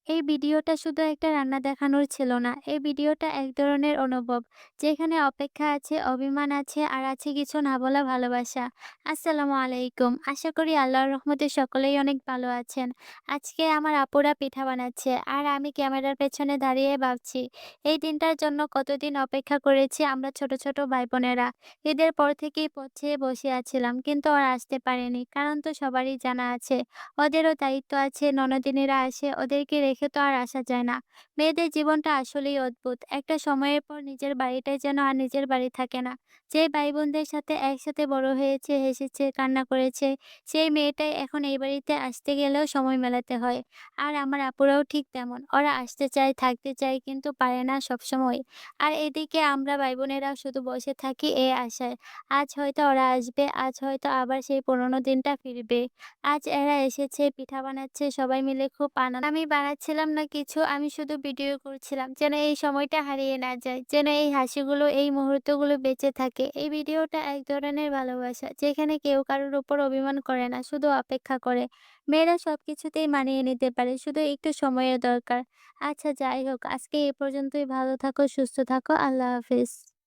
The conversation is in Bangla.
এই ভিডিওটা শুধু একটা রান্না দেখানোর ছিল না। এই ভিডিওটা এক ধরনের অনুভব। যেখানে অপেক্ষা আছে, অভিমান আছে আর আছে কিছু না বলা ভালোবাসা। আসসালামু আলাইকুম। আশা করি আল্লাহর রহমতে সকলেই অনেক ভালো আছেন। আজকে আমার আপুরা পিঠা বানাচ্ছে আর আমি ক্যামেরার পেছনে দাঁড়িয়ে ভাবছি এই দিনটার জন্য কতদিন অপেক্ষা করেছি আমরা ছোট, ছোট ভাই-বোনেরা। ঈদের পর থেকেই পথে বসে আছিলাম কিন্তু ওরা আসতে পারেনি। কারণ তো সবারই জানা আছে। ওদেরও দায়িত্ব আছে, ননদিনীরা আসে, ওদেরকে রেখে তো আর আসা যায় না। মেয়েদের জীবনটা আসলেই অদ্ভুত। একটা সময়ের পর নিজের বাড়িটাই যেন আর নিজের বাড়ি থাকে না। যে ভাই-বোনদের সাথে একসাথে বড় হয়েছে, হেসেছে, কান্না করেছে, সেই মেয়েটাই এখন এই বাড়িতে আসতে গেলেও সময় মেলাতে হয়। আর আমার আপুরাও ঠিক তেমন। ওরা আসতে চায়, থাকতে চায় কিন্তু পারে না সবসময়। আর এদিকে আমরা ভাই-বোনেরাও শুধু বসে থাকি এই আশায়। আজ হয়তো ওরা আসবে, আজ হয়তো আবার সেই পুরোনো দিনটা ফিরবে। আজ এরা এসেছে, পিঠা বানাচ্ছে, সবাই মিলে খুব আমি বানাচ্ছিলাম না কিছু, আমি শুধু ভিডিও করছিলাম। যেন এই সময়টা হারিয়ে না যায়। যেন এই হাসিগুলো, এই মুহূর্তগুলো বেঁচে থাকে। এই ভিডিওটা এক ধরনের ভালোবাসা, যেখানে কেউ কারোর উপর অভিমান করে না, শুধু অপেক্ষা করে। মেয়েরা সবকিছুতেই মানিয়ে নিতে পারে, শুধু একটু সময়ের দরকার। আচ্ছা যাই হোক, আজকে এ পর্যন্তই। ভালো থাকো, সুস্থ থাকো। আল্লাহ হাফেজ।